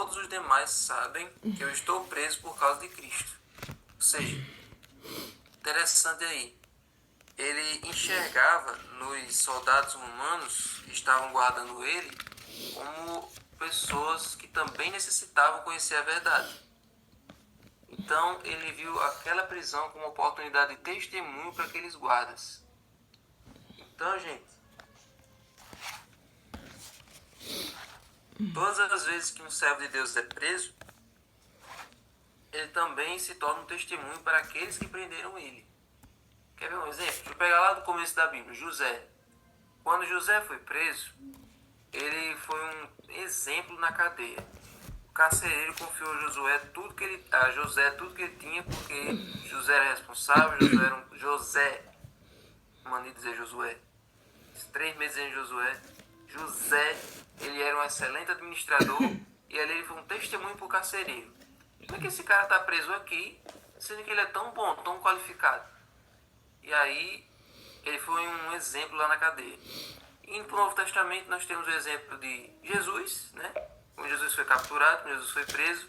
todos os demais sabem que eu estou preso por causa de Cristo. Ou seja, interessante aí, ele enxergava nos soldados romanos que estavam guardando ele como pessoas que também necessitavam conhecer a verdade. Então ele viu aquela prisão como uma oportunidade de testemunho para aqueles guardas. Então, gente, todas as vezes que um servo de Deus é preso, ele também se torna um testemunho para aqueles que prenderam ele. Quer ver um exemplo? Deixa eu pegar lá do começo da Bíblia, José. Quando José foi preso, ele foi um exemplo na cadeia. O carcereiro confiou a José tudo que ele tinha, porque José era responsável, mania de dizer Josué, 3 meses em Josué. José, ele era um excelente administrador e ali ele foi um testemunho para o carcereiro. Como é que esse cara está preso aqui, sendo que ele é tão bom, tão qualificado? E aí, ele foi um exemplo lá na cadeia. Indo para o Novo Testamento, nós temos o exemplo de Jesus, né? Quando Jesus foi capturado, quando Jesus foi preso,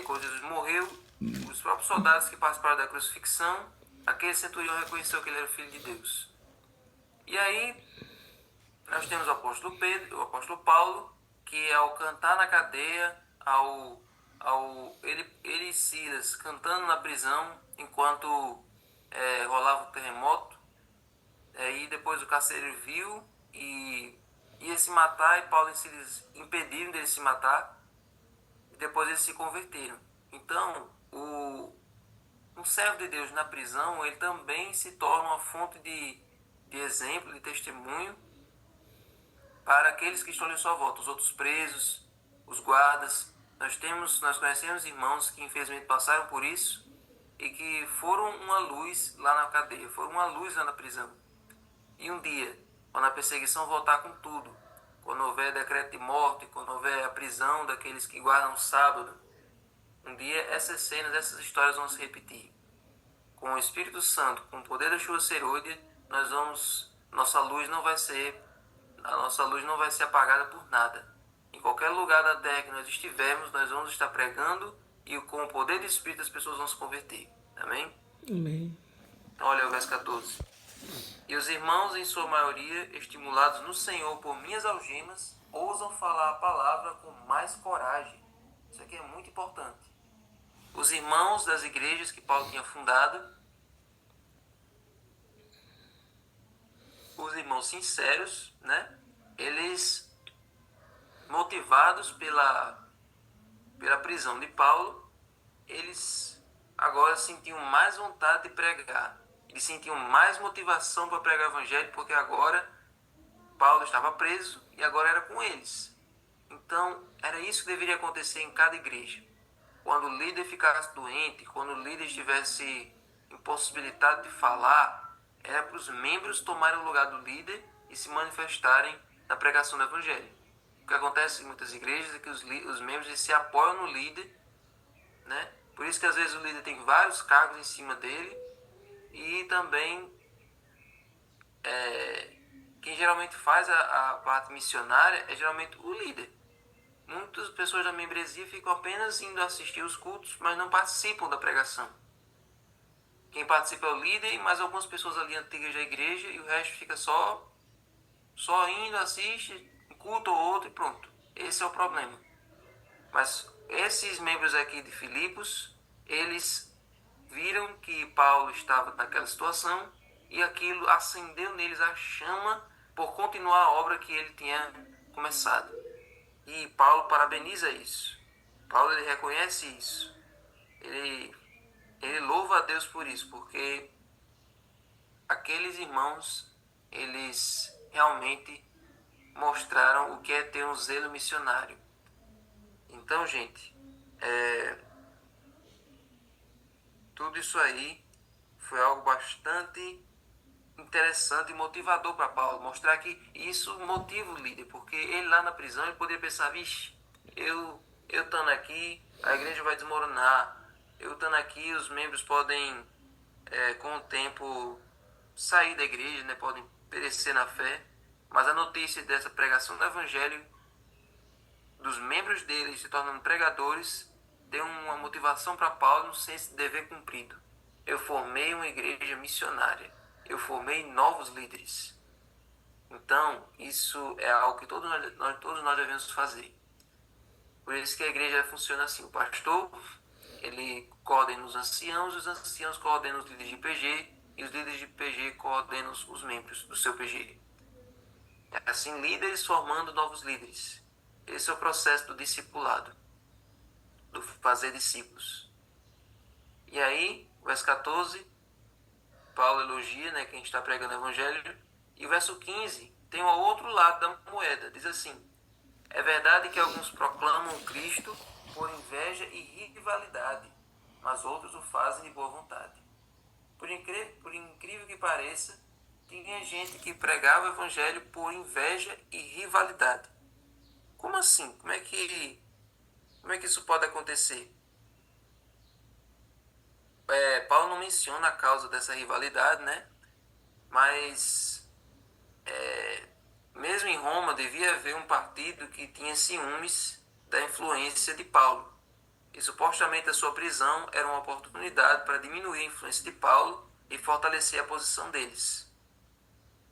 quando Jesus morreu, os próprios soldados que participaram da crucifixão, aquele centurião reconheceu que ele era o Filho de Deus. E aí, nós temos o apóstolo Pedro, o apóstolo Paulo, que ao cantar na cadeia, ele e Silas cantando na prisão, enquanto rolava o terremoto, e depois o carcereiro viu e ia se matar, e Paulo e Silas impediram dele se matar, e depois eles se converteram. Então, um servo de Deus na prisão, ele também se torna uma fonte de exemplo, de testemunho, para aqueles que estão em sua volta, os outros presos, os guardas. Nós conhecemos irmãos que infelizmente passaram por isso e que foram uma luz lá na cadeia, foram uma luz lá na prisão. E um dia, quando a perseguição voltar com tudo, quando houver decreto de morte, quando houver a prisão daqueles que guardam o sábado, um dia essas cenas, essas histórias vão se repetir. Com o Espírito Santo, com o poder da chuva serôdia, nossa luz não vai ser apagada por nada. Em qualquer lugar da terra que nós estivermos, nós vamos estar pregando e com o poder do Espírito as pessoas vão se converter. Amém? Amém. Então, olha o verso 14. E os irmãos, em sua maioria, estimulados no Senhor por minhas algemas, ousam falar a palavra com mais coragem. Isso aqui é muito importante. Os irmãos das igrejas que Paulo tinha fundado, os irmãos sinceros, né? Eles, motivados pela prisão de Paulo, eles agora sentiam mais vontade de pregar. Eles sentiam mais motivação para pregar o evangelho, porque agora Paulo estava preso e agora era com eles. Então, era isso que deveria acontecer em cada igreja. Quando o líder ficasse doente, quando o líder estivesse impossibilitado de falar, era para os membros tomarem o lugar do líder e se manifestarem na pregação do evangelho. O que acontece em muitas igrejas é que os membros se apoiam no líder, né? Por isso que às vezes o líder tem vários cargos em cima dele, e também quem geralmente faz a parte missionária é geralmente o líder. Muitas pessoas da membresia ficam apenas indo assistir os cultos, mas não participam da pregação. Quem participa é o líder e mais algumas pessoas ali antigas da igreja, e o resto fica só indo, assiste, um culto ou outro e pronto. Esse é o problema. Mas esses membros aqui de Filipos, eles viram que Paulo estava naquela situação e aquilo acendeu neles a chama por continuar a obra que ele tinha começado. E Paulo parabeniza isso. Paulo, ele reconhece isso. Ele louva a Deus por isso, porque aqueles irmãos, eles realmente mostraram o que é ter um zelo missionário. Então, gente, tudo isso aí foi algo bastante interessante e motivador para Paulo. Mostrar que isso motiva o líder, porque ele lá na prisão, ele poderia pensar, vixe, eu estando aqui, a igreja vai desmoronar. Eu estando aqui, os membros podem, com o tempo, sair da igreja, né? Podem perecer na fé. Mas a notícia dessa pregação do evangelho dos membros dele se tornando pregadores deu uma motivação para Paulo no senso de dever cumprido. Eu formei uma igreja missionária. Eu formei novos líderes. Então, isso é algo que todos nós devemos fazer. Por isso que a igreja funciona assim. O pastor, ele coordena os anciãos coordenam os líderes de PG, e os líderes de PG coordenam os membros do seu PG. É assim, líderes formando novos líderes. Esse é o processo do discipulado, do fazer discípulos. E aí, verso 14, Paulo elogia, né, quem está pregando o evangelho. E o verso 15 tem o outro lado da moeda. Diz assim: é verdade que alguns proclamam Cristo por inveja e rivalidade, mas outros o fazem de boa vontade. Por incrível que pareça, tinha gente que pregava o evangelho por inveja e rivalidade. Como assim? Como é que isso pode acontecer? Paulo não menciona a causa dessa rivalidade, né? Mas mesmo em Roma devia haver um partido que tinha ciúmes da influência de Paulo. E supostamente a sua prisão era uma oportunidade para diminuir a influência de Paulo e fortalecer a posição deles.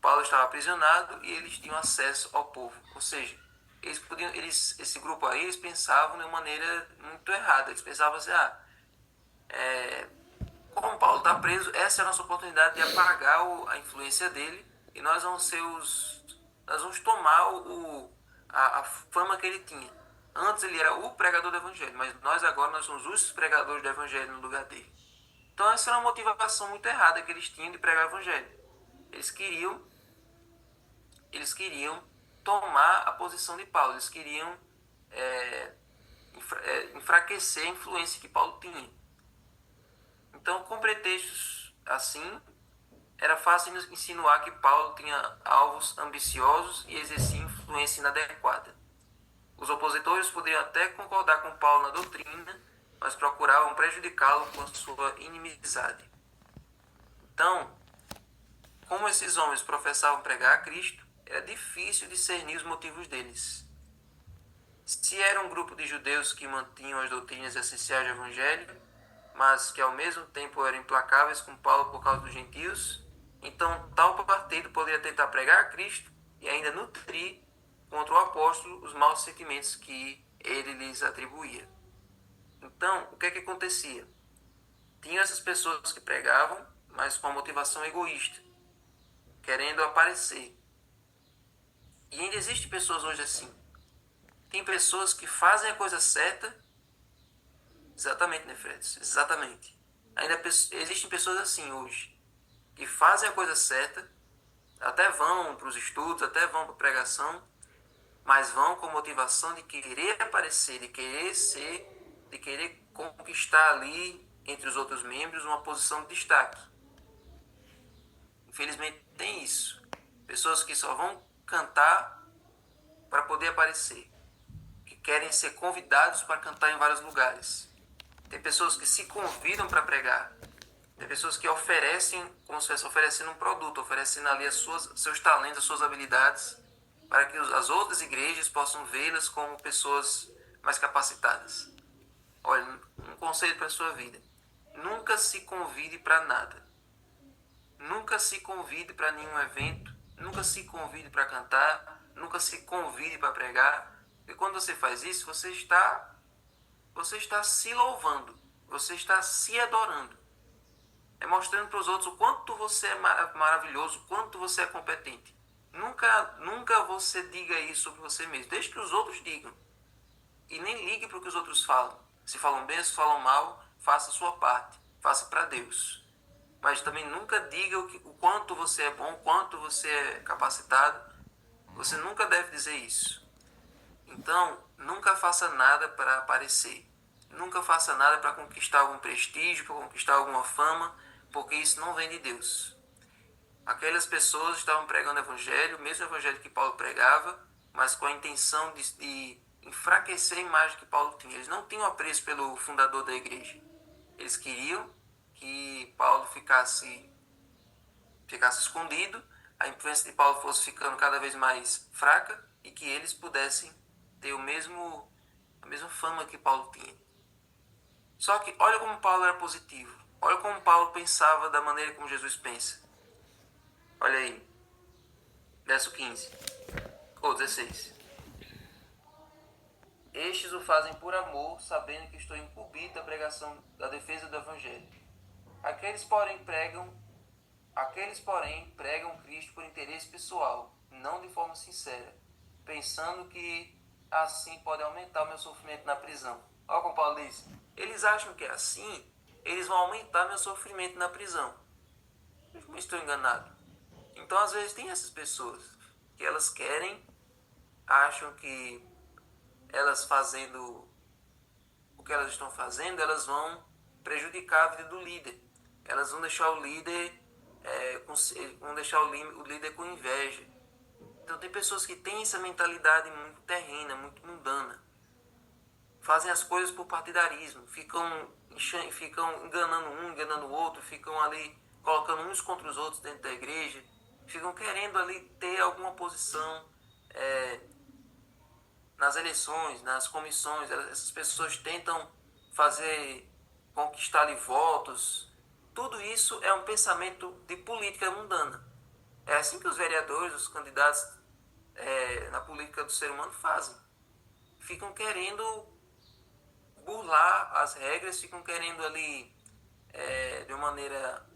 Paulo estava aprisionado e eles tinham acesso ao povo. Ou seja, esse grupo aí, eles pensavam de uma maneira muito errada. Eles pensavam assim, como Paulo está preso, essa é a nossa oportunidade de apagar a influência dele e nós vamos tomar a fama que ele tinha. Antes ele era o pregador do evangelho, mas nós somos os pregadores do evangelho no lugar dele. Então essa era uma motivação muito errada que eles tinham de pregar o evangelho. Eles queriam tomar a posição de Paulo, eles queriam enfraquecer a influência que Paulo tinha. Então, com pretextos assim, era fácil insinuar que Paulo tinha alvos ambiciosos e exercia influência inadequada. Os opositores poderiam até concordar com Paulo na doutrina, mas procuravam prejudicá-lo com a sua inimizade. Então, como esses homens professavam pregar a Cristo, era difícil discernir os motivos deles. Se era um grupo de judeus que mantinham as doutrinas essenciais do Evangelho, mas que ao mesmo tempo eram implacáveis com Paulo por causa dos gentios, então tal partido poderia tentar pregar a Cristo e ainda nutrir contra o apóstolo os maus sentimentos que ele lhes atribuía. Então, o que acontecia? Tinham essas pessoas que pregavam, mas com a motivação egoísta, querendo aparecer. E ainda existem pessoas hoje assim. Tem pessoas que fazem a coisa certa. Exatamente, né, Fred? Exatamente. Ainda existem pessoas assim hoje, que fazem a coisa certa, até vão para os estudos, até vão para a pregação, mas vão com motivação de querer aparecer, de querer conquistar ali, entre os outros membros, uma posição de destaque. Infelizmente tem isso. Pessoas que só vão cantar para poder aparecer, que querem ser convidados para cantar em vários lugares. Tem pessoas que se convidam para pregar. Tem pessoas que oferecem, como se estivesse oferecendo um produto, oferecendo ali seus talentos, as suas habilidades, para que as outras igrejas possam vê-las como pessoas mais capacitadas. Olha, um conselho para a sua vida. Nunca se convide para nada. Nunca se convide para nenhum evento. Nunca se convide para cantar. Nunca se convide para pregar. E quando você faz isso, você está se louvando. Você está se adorando. É mostrando para os outros o quanto você é maravilhoso, o quanto você é competente. Nunca você diga isso sobre você mesmo. Deixe que os outros digam. E nem ligue para o que os outros falam. Se falam bem, se falam mal, faça a sua parte. Faça para Deus. Mas também nunca diga o quanto você é bom, o quanto você é capacitado. Você nunca deve dizer isso. Então, nunca faça nada para aparecer. Nunca faça nada para conquistar algum prestígio, para conquistar alguma fama, porque isso não vem de Deus. Aquelas pessoas estavam pregando o evangelho, o mesmo evangelho que Paulo pregava, mas com a intenção de enfraquecer a imagem que Paulo tinha. Eles não tinham apreço pelo fundador da igreja. Eles queriam que Paulo ficasse escondido, a influência de Paulo fosse ficando cada vez mais fraca e que eles pudessem ter a mesma fama que Paulo tinha. Só que olha como Paulo era positivo. Olha como Paulo pensava da maneira como Jesus pensa. Olha aí, verso 15, ou 16. Estes o fazem por amor, sabendo que estou incumbido da pregação da defesa do Evangelho. Aqueles, porém, pregam Cristo por interesse pessoal, não de forma sincera, pensando que assim pode aumentar o meu sofrimento na prisão. Olha como Paulo diz. Eles acham que assim eles vão aumentar meu sofrimento na prisão. Eu estou enganado. Então, às vezes, tem essas pessoas que elas acham que elas fazendo o que elas estão fazendo, elas vão prejudicar a vida do líder. Elas vão deixar o líder o líder com inveja. Então tem pessoas que têm essa mentalidade muito terrena, muito mundana. Fazem as coisas por partidarismo, ficam enganando um, enganando o outro, ficam ali colocando uns contra os outros dentro da igreja, ficam querendo ali ter alguma posição nas eleições, nas comissões. Essas pessoas tentam conquistar-lhe votos. Tudo isso é um pensamento de política mundana. É assim que os vereadores, os candidatos na política do ser humano fazem. Ficam querendo burlar as regras, ficam querendo ali, de uma maneira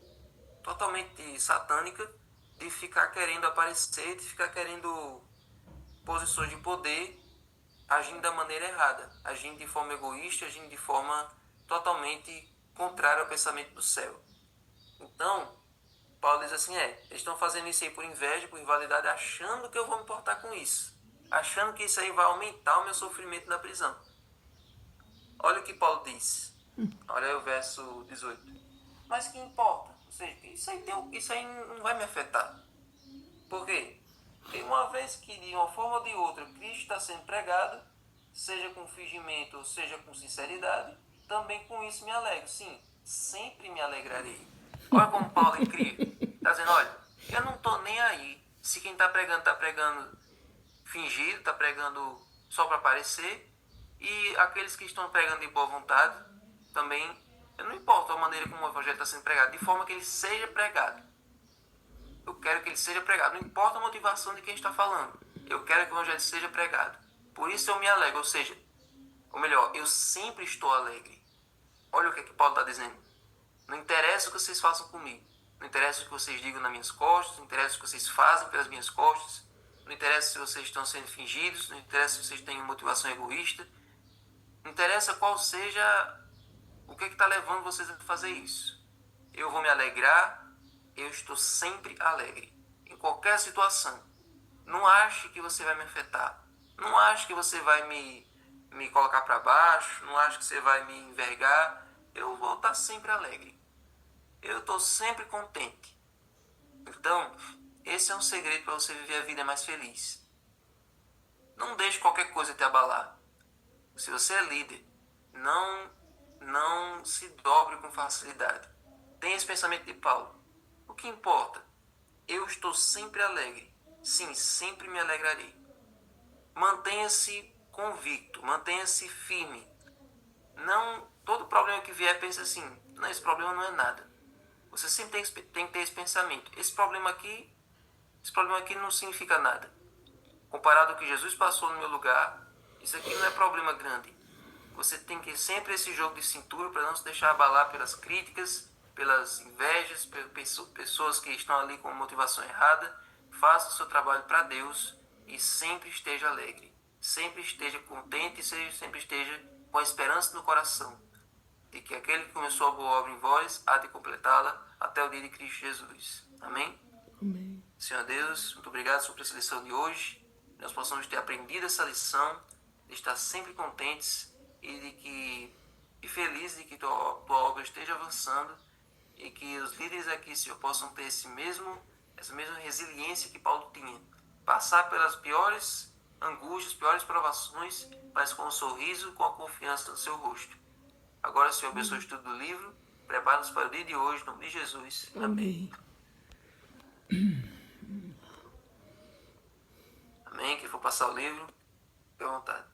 totalmente satânica, de ficar querendo aparecer, de ficar querendo posições de poder, agindo da maneira errada, agindo de forma egoísta, agindo de forma totalmente contrária ao pensamento do céu. Então, Paulo diz assim, eles estão fazendo isso aí por inveja, por rivalidade, achando que eu vou me importar com isso. Achando que isso aí vai aumentar o meu sofrimento na prisão. Olha o que Paulo diz. Olha aí o verso 18. Mas que importa? Ou seja, isso aí não vai me afetar. Por quê? Porque uma vez que de uma forma ou de outra Cristo está sendo pregado, seja com fingimento ou seja com sinceridade, também com isso me alegro. Sim, sempre me alegrarei. Olha como Paulo é incrível. Está dizendo, olha, eu não estou nem aí se quem está pregando fingido, está pregando só para aparecer, e aqueles que estão pregando de boa vontade, também, eu não importa a maneira como o evangelho está sendo pregado, de forma que ele seja pregado. Eu quero que ele seja pregado, não importa a motivação de quem está falando, eu quero que o evangelho seja pregado. Por isso eu me alegro, ou melhor, eu sempre estou alegre. Olha o que Paulo está dizendo. Não interessa o que vocês façam comigo, não interessa o que vocês digam nas minhas costas, não interessa o que vocês fazem pelas minhas costas, não interessa se vocês estão sendo fingidos, não interessa se vocês têm motivação egoísta, não interessa qual seja o que está levando vocês a fazer isso. Eu vou me alegrar, eu estou sempre alegre, em qualquer situação. Não ache que você vai me afetar, não ache que você vai me colocar para baixo, não ache que você vai me envergar. Eu vou estar sempre alegre, eu estou sempre contente. Então, esse é um segredo para você viver a vida mais feliz. Não deixe qualquer coisa te abalar. Se você é líder, não se dobre com facilidade. Tenha esse pensamento de Paulo. O que importa? Eu estou sempre alegre. Sim, sempre me alegrarei. Mantenha-se convicto, mantenha-se firme. Não, todo problema que vier, pense assim, não, esse problema não é nada. Você sempre tem que ter esse pensamento. Esse problema aqui não significa nada. Comparado ao que Jesus passou no meu lugar, isso aqui não é problema grande. Você tem que sempre esse jogo de cintura para não se deixar abalar pelas críticas, pelas invejas, pelas pessoas que estão ali com motivação errada. Faça o seu trabalho para Deus e sempre esteja alegre. Sempre esteja contente e sempre esteja com a esperança no coração de que aquele que começou a boa obra em vós há de completá-la até o dia de Cristo Jesus. Amém? Amém. Senhor Deus, muito obrigado por essa lição de hoje. Nós possamos ter aprendido essa lição, de estar sempre contentes e felizes de que tua obra esteja avançando e que os líderes aqui, Senhor, possam ter essa mesma resiliência que Paulo tinha. Passar pelas piores angústias, piores provações, mas com um sorriso, com a confiança no seu rosto. Agora, Senhor, abençoe o estudo do livro. Prepara-nos para o dia de hoje, em nome de Jesus. Amém. Amém. Quem for passar o livro, fique à vontade.